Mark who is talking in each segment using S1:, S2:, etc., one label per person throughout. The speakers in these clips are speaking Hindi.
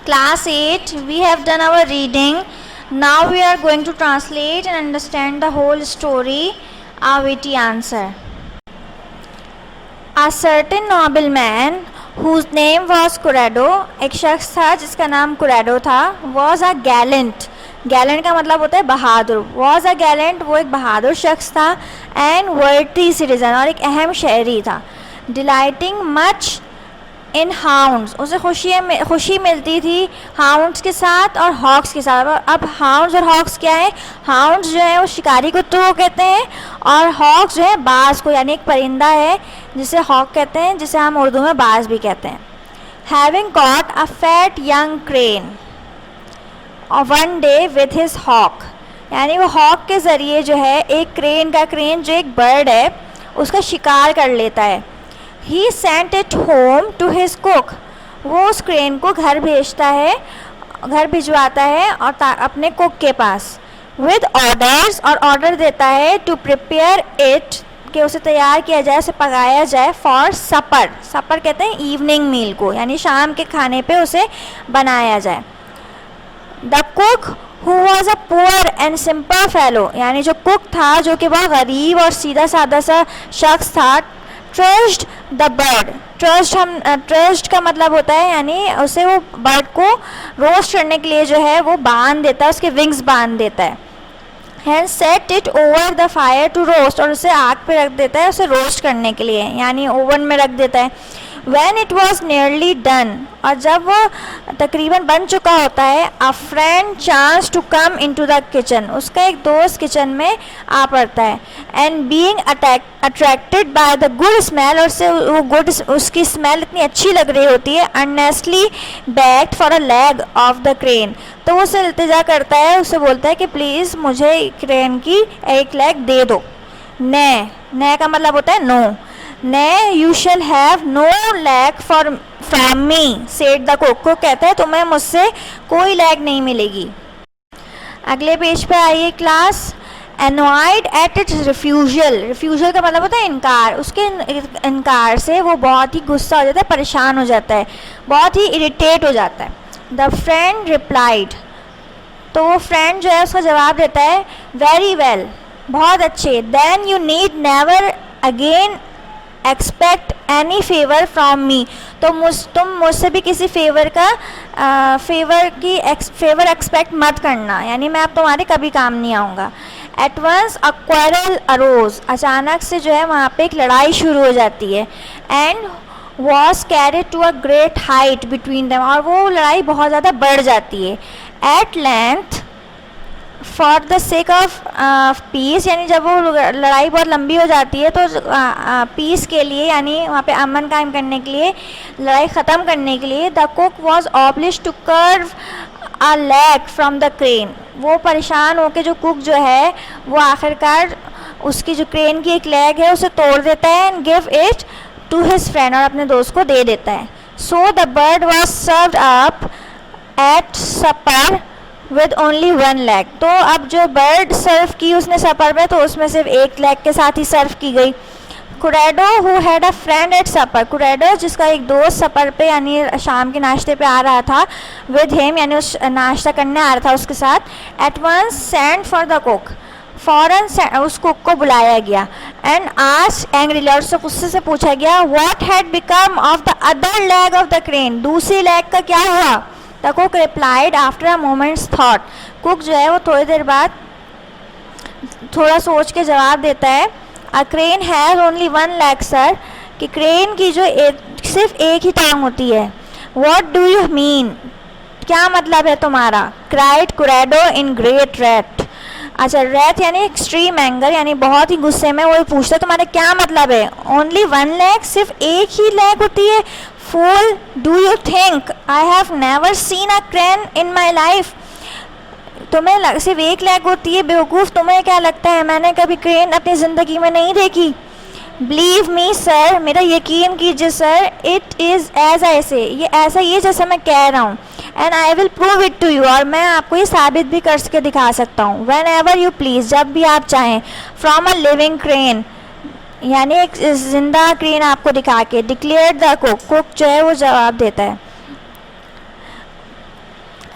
S1: Class 8, we have done our reading. Now we are going to translate and understand the whole story. A witty answer. A certain nobleman whose name was Corrado, एक शख्स था जिसका नाम Corrado था, was a gallant. गैलेंट का मतलब होता है बहादुर. वॉज अ गैलेंट, वो एक बहादुर शख्स था. एंड वर्दी सिटीजन, और एक अहम शहरी था. डिलाइटिंग मच इन हाउंड्स, उसे खुशी मिलती थी हाउंड्स के साथ और हॉक्स के साथ. अब हाउंड्स और हॉक्स क्या है? हाउंड्स जो है वो शिकारी कुत्तों को कहते हैं, और हॉक्स जो है बाज को, यानी एक परिंदा है जिसे हॉक कहते हैं, जिसे हम उर्दू में बाज भी कहते हैं. Having got a fat young crane one day with his hawk, यानी वो हॉक के ज़रिए जो है एक क्रेन जो एक बर्ड है उसका शिकार कर लेता है. He sent it home to his cook, वो उस क्रेन को घर भिजवाता है और अपने कुक के पास. विद ऑर्डर्स, और ऑर्डर देता है टू प्रिपेयर इट, कि उसे तैयार किया जाए, उसे पकाया जाए. फॉर सपर, सपर कहते हैं इवनिंग मील को, यानी शाम के खाने पे उसे बनाया जाए. The cook who was a poor and simple fellow, यानी जो कुक था जो कि बहुत गरीब और सीधा साधा सा शख्स था. ट्रस्ड द बर्ड, ट्रस्ड का मतलब होता है यानी उसे वो बर्ड को रोस्ट करने के लिए जो है वो बांध देता है, उसके विंग्स बांध देता है. And set it over the fire to roast, और उसे आग पे रख देता है उसे रोस्ट करने के लिए, यानी ओवन में रख देता है. When it was nearly done, और जब वो तकरीबन बन चुका होता है, a friend chanced to come into the kitchen, उसका एक दोस्त किचन में आ पड़ता है. And being attracted by the good smell, और से वो उसकी स्मेल इतनी अच्छी लग रही होती है. earnestly begged for a leg of the crane, तो वो उसे इल्तिजा करता है, उसे बोलता है कि प्लीज़ मुझे क्रेन की एक लेग दे दो. ने का मतलब होता है नो. Nay you shall have no leg from me said the cook, को कहता है तुम्हें मुझसे कोई लैग नहीं मिलेगी. अगले पेज पे आइए class. Annoyed at its refusal का मतलब होता है इनकार. उसके इनकार से वो बहुत ही गुस्सा हो जाता है, परेशान हो जाता है, बहुत ही इरिटेट हो जाता है. द फ्रेंड रिप्लाइड, तो वो फ्रेंड जो है उसका जवाब देता है वेरी वेल, बहुत अच्छे. Then you need never again expect any favour from me, तो तुम मुझसे भी किसी फेवर एक्सपेक्ट मत करना, यानी मैं अब तुम्हारे कभी काम नहीं आऊँगा. At once a quarrel arose, अचानक से जो है वहाँ पे एक लड़ाई शुरू हो जाती है. And was carried to a great height between them, और वो लड़ाई बहुत ज़्यादा बढ़ जाती है. At length for the sake of peace, यानी जब वो लड़ाई बहुत लंबी हो जाती है तो पीस के लिए, यानी वहाँ पे अमन कायम करने के लिए, लड़ाई ख़त्म करने के लिए, the cook was obliged to carve a leg from the crane, वो परेशान होकर जो कुक जो है वो आखिरकार उसकी जो क्रेन की एक लेग है उसे तोड़ देता है. And give it to his friend, और अपने दोस्त को दे देता है. So the bird was served up at supper with only one leg, तो अब जो बर्ड सर्व की उसने सपर में, तो उसमें सिर्फ एक लेग के साथ ही सर्व की गई. Currado who had a friend at supper, Currado जिसका एक दोस्त सपर पे यानी शाम के नाश्ते पे आ रहा था, विद हिम यानी उस नाश्ता करने आ रहा था उसके साथ. At once send for the cook, फ़ौरन उस कुक को बुलाया गया. एंड आस्क्ड एंग्रीली, और उससे गुस्से से पूछा गया what had become of the other leg of the crane, दूसरी लेग का क्या हुआ. The cook replied after a moments thought, cook जो है वो थोड़ी देर बाद थोड़ा सोच के जवाब देता है. A crane has only one leg sir, कि क्रेन की जो सिर्फ एक ही टांग होती है. व्हाट डू यू मीन, क्या मतलब है तुम्हारा. क्राइड कुरेडो इन ग्रेट रेट, अच्छा रेट यानी एक्सट्रीम एंगर, यानी बहुत ही गुस्से में वो पूछता है तुम्हारा क्या मतलब है. ओनली वन लेग, सिर्फ एक ही लेग होती है. Fool, do you think I have never seen a crane in my life? तुम्हें सिर्फ एक लेग होती है, बेवकूफ़, तुम्हें क्या लगता है मैंने कभी क्रेन अपनी ज़िंदगी में नहीं देखी. Believe me sir, मेरा यकीन कीजिए sir. It is as I say, ये ऐसा ही है जैसा मैं कह रहा हूँ. And I will prove it to you, और मैं आपको ये साबित भी करके दिखा सकता हूँ. Whenever you please, जब भी आप चाहें. From a living crane, यानी एक जिंदा क्रेन आपको दिखा के. डिक्लेयर द कुक, कुक जो है वो जवाब देता है.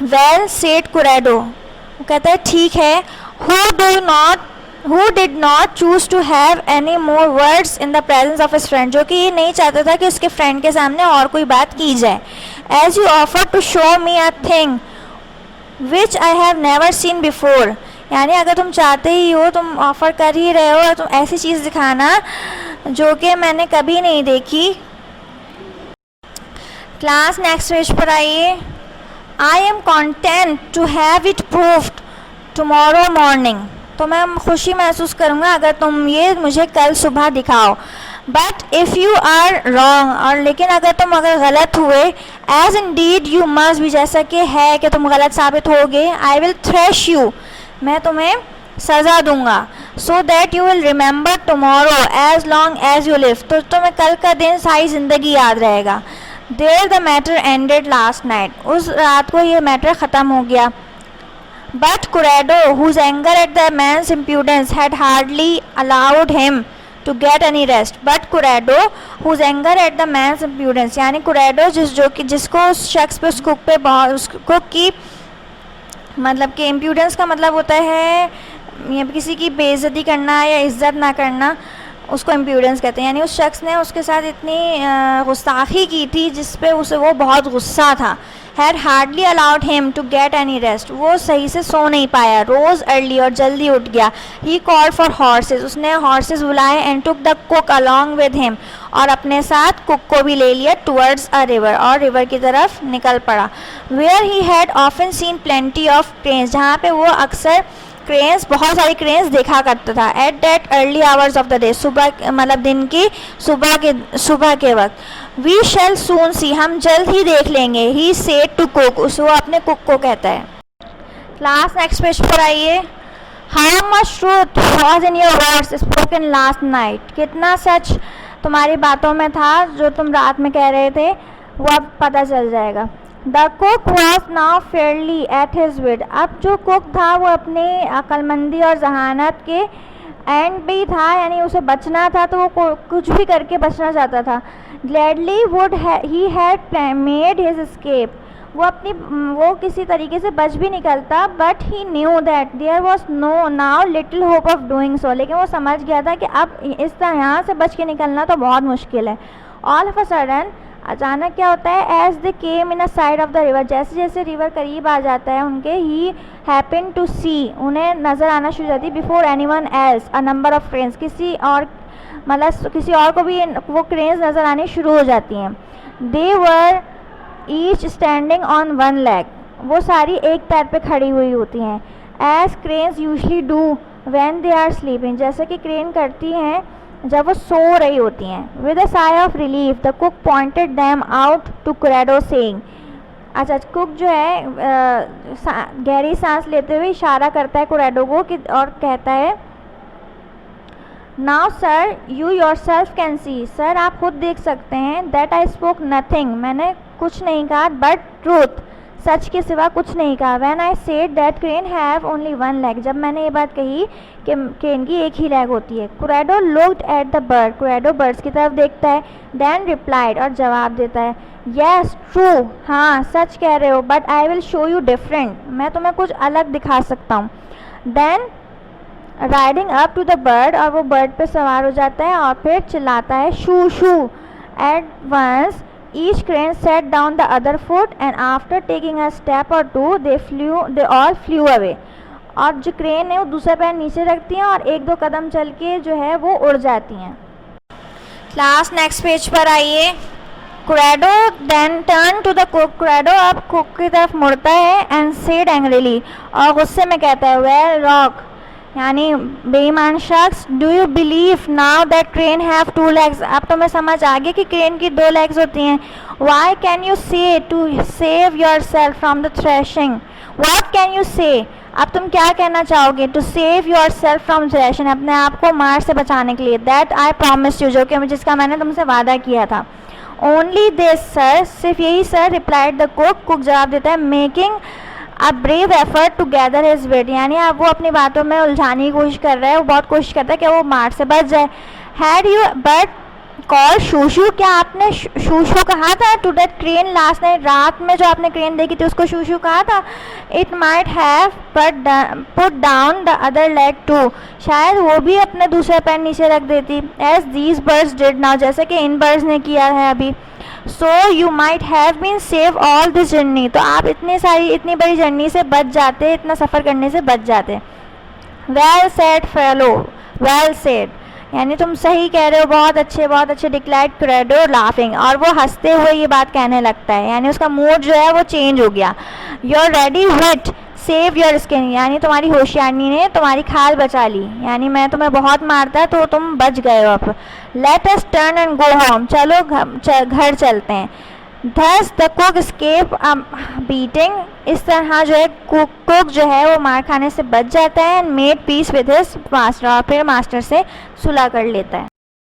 S1: वेल सेड कुरेडो, वो कहता है ठीक है, who did not choose to have any more words in the presence of his friend, जो कि ये नहीं चाहता था कि उसके फ्रेंड के सामने और कोई बात की जाए. As you offer to show me a thing which I have never seen before, यानी अगर तुम चाहते ही हो, तुम ऑफ़र कर ही रहे हो और तुम ऐसी चीज़ दिखाना जो कि मैंने कभी नहीं देखी. क्लास नेक्स्ट पेज पर आइए. I am content to have it proved tomorrow morning, तो मैं खुशी महसूस करूँगा अगर तुम ये मुझे कल सुबह दिखाओ. But if you are wrong, और लेकिन अगर गलत हुए, एज इंडीड यू मस्ट भी, जैसा कि है कि तुम गलत साबित होगे, आई विल थ्रेश यू, मैं तुम्हें सज़ा दूंगा. So that you will remember tomorrow as long as you live, तो तुम्हें कल का दिन सारी ज़िंदगी याद रहेगा. There the matter ended last night, उस रात को ये मैटर ख़त्म हो गया. But Currado, whose anger at the man's impudence had hardly allowed him to get any rest. But कुरेडो, whose anger at the man's impudence, यानी कुरेडो जिसको उस शख्स पे, उस कुक की, मतलब कि इम्प्यूडेंस का मतलब होता है ये किसी की बेइज्जती करना या इज्जत ना करना, उसको इम्प्यूडेंस कहते हैं. यानी उस शख्स ने उसके साथ इतनी गुस्ताखी की थी जिस पे उसे वो बहुत गुस्सा था. Had hardly allowed him to get any rest, वो सही से सो नहीं पाया. रोज़ अर्ली, और जल्दी उठ गया. ही कॉल्ड फॉर हॉर्सेस, उसने हॉर्सेस बुलाए. And took the cook along with him, और अपने साथ कुक को भी ले लिया. टुवर्ड्स अ रिवर, और रिवर की तरफ निकल पड़ा. Where he had often seen plenty of cranes, जहाँ पे वो अक्सर क्रेन्स, बहुत सारी क्रेन्स देखा करता था. At that early hours of the day, सुबह, मतलब दिन की सुबह के वक्त. वी शैल सून सी, हम जल्द ही देख लेंगे. ही सेड टू कुक, वो अपने कुक को कहता है. क्लास नेक्स्ट पेज पर आइए. How much truth was in your words spoken last night, कितना सच तुम्हारी बातों में था जो तुम रात में कह रहे थे, वो अब पता चल जाएगा. The cook was now fairly at his wits, अब जो कुक था वो अपनी अक्लमंदी और जहानत के एंड पे ही था, यानी उसे बचना था तो वो कुछ भी करके बचना चाहता था. Gladly would he had made his escape, वो किसी तरीके से बच भी निकलता. But he knew that there was no now little hope of doing so, लेकिन वो समझ गया था कि अब इस तरह यहाँ से बच के निकलना तो बहुत मुश्किल है. ऑल ऑफ अ सडन, अचानक क्या होता है, as they came in a side of the river, जैसे जैसे रिवर करीब आ जाता है उनके, ही हैपन टू सी, उन्हें नज़र आना शुरू हो जाती. Before any one else a number of cranes, किसी और को भी वो क्रेन्स नज़र आनी शुरू हो जाती हैं. They were each standing on one leg, वो सारी एक पैर पे खड़ी हुई होती हैं. As cranes usually do when they are sleeping, जैसे कि क्रेन करती हैं जब वो सो रही होती हैं. With a sigh of relief the cook pointed them out to Currado saying, अच्छा कुक जो है गहरी सांस लेते हुए इशारा करता है कुरेडो को कि, और कहता है, now sir you your self can see, sir आप खुद देख सकते हैं. दैट आई स्पोक नथिंग, मैंने कुछ नहीं कहा, बट ट्रूथ, सच के सिवा कुछ नहीं कहा. When I said that crane have only one leg, जब मैंने ये बात कही कि क्रेन की एक ही लेग होती है. Currado looked at the bird, Currado birds की तरफ देखता है. देन रिप्लाइड, और जवाब देता है, येस ट्रू, हाँ सच कह रहे हो, but I will show you different, मैं तुम्हें कुछ अलग दिखा सकता हूँ. Then riding up to the bird, और वो बर्ड पे सवार हो जाता है और फिर चिल्लाता है, shoo shoo. At once each crane set down the other foot and after taking a step or two they all flew away, और जो क्रेन है वो दूसरा पैर नीचे रखती हैं और एक दो कदम चल के जो है वो उड़ जाती हैं. क्लास नेक्स्ट पेज पर आइए. Currado then turned to the cook, Currado अब कुक की तरफ मुड़ता है. एंड सेड एंग्रीली, और गुस्से में कहता है, वेल रॉक, यानी बेईमान शख्स, do you believe now that crane have two legs, अब तो मैं समझ आ गया कि क्रेन की दो लेग्स होती हैं. Why can you say to save yourself from the threshing, what can you say, अब तुम क्या कहना चाहोगे, to save yourself from threshing, अपने आप को मार से बचाने के लिए. दैट आई प्रॉमिस यू, जो कि जिसका मैंने तुमसे वादा किया था. ओनली दिस सर, सिर्फ यही sir. Replied the cook, cook जवाब देता है, making a brave effort to gather his wit, यानी अब वो अपनी बातों में उलझाने की कोशिश कर रहा है, वो बहुत कोशिश करता है कि वो मार से बच जाए. Had you but called shoo shoo. क्या आपने शूशू कहा था to that crane last night? रात में जो आपने क्रेन देखी थी उसको शूशू कहा था? It might have put down the other leg too. शायद वो भी अपने दूसरा पैर नीचे रख देती, as these birds did now, जैसे कि इन बर्ड्स ने किया है अभी। So you might have been save all this journey. तो आप इतनी बड़ी जर्नी से बच जाते, इतना सफ़र करने से बच जाते। Well said fellow, well said, यानी तुम सही कह रहे हो, बहुत अच्छे, डिक्लेयर्ड क्रेडो लाफिंग, और वो हंसते हुए ये बात कहने लगता है, यानी उसका मूड जो है वो चेंज हो गया। Your ready wit save your skin, यानी तुम्हारी होशियारी ने तुम्हारी खाल बचा ली, यानी मैं तुम्हें बहुत मारता तो तुम बच गए हो अब। Let us turn and go home, चलो घर चलते हैं। Thus the cook escape beating, इस तरह जो है कुक जो है वो मार खाने से बच जाता है। And made peace with his master, और फिर मास्टर से सुलह कर लेता है।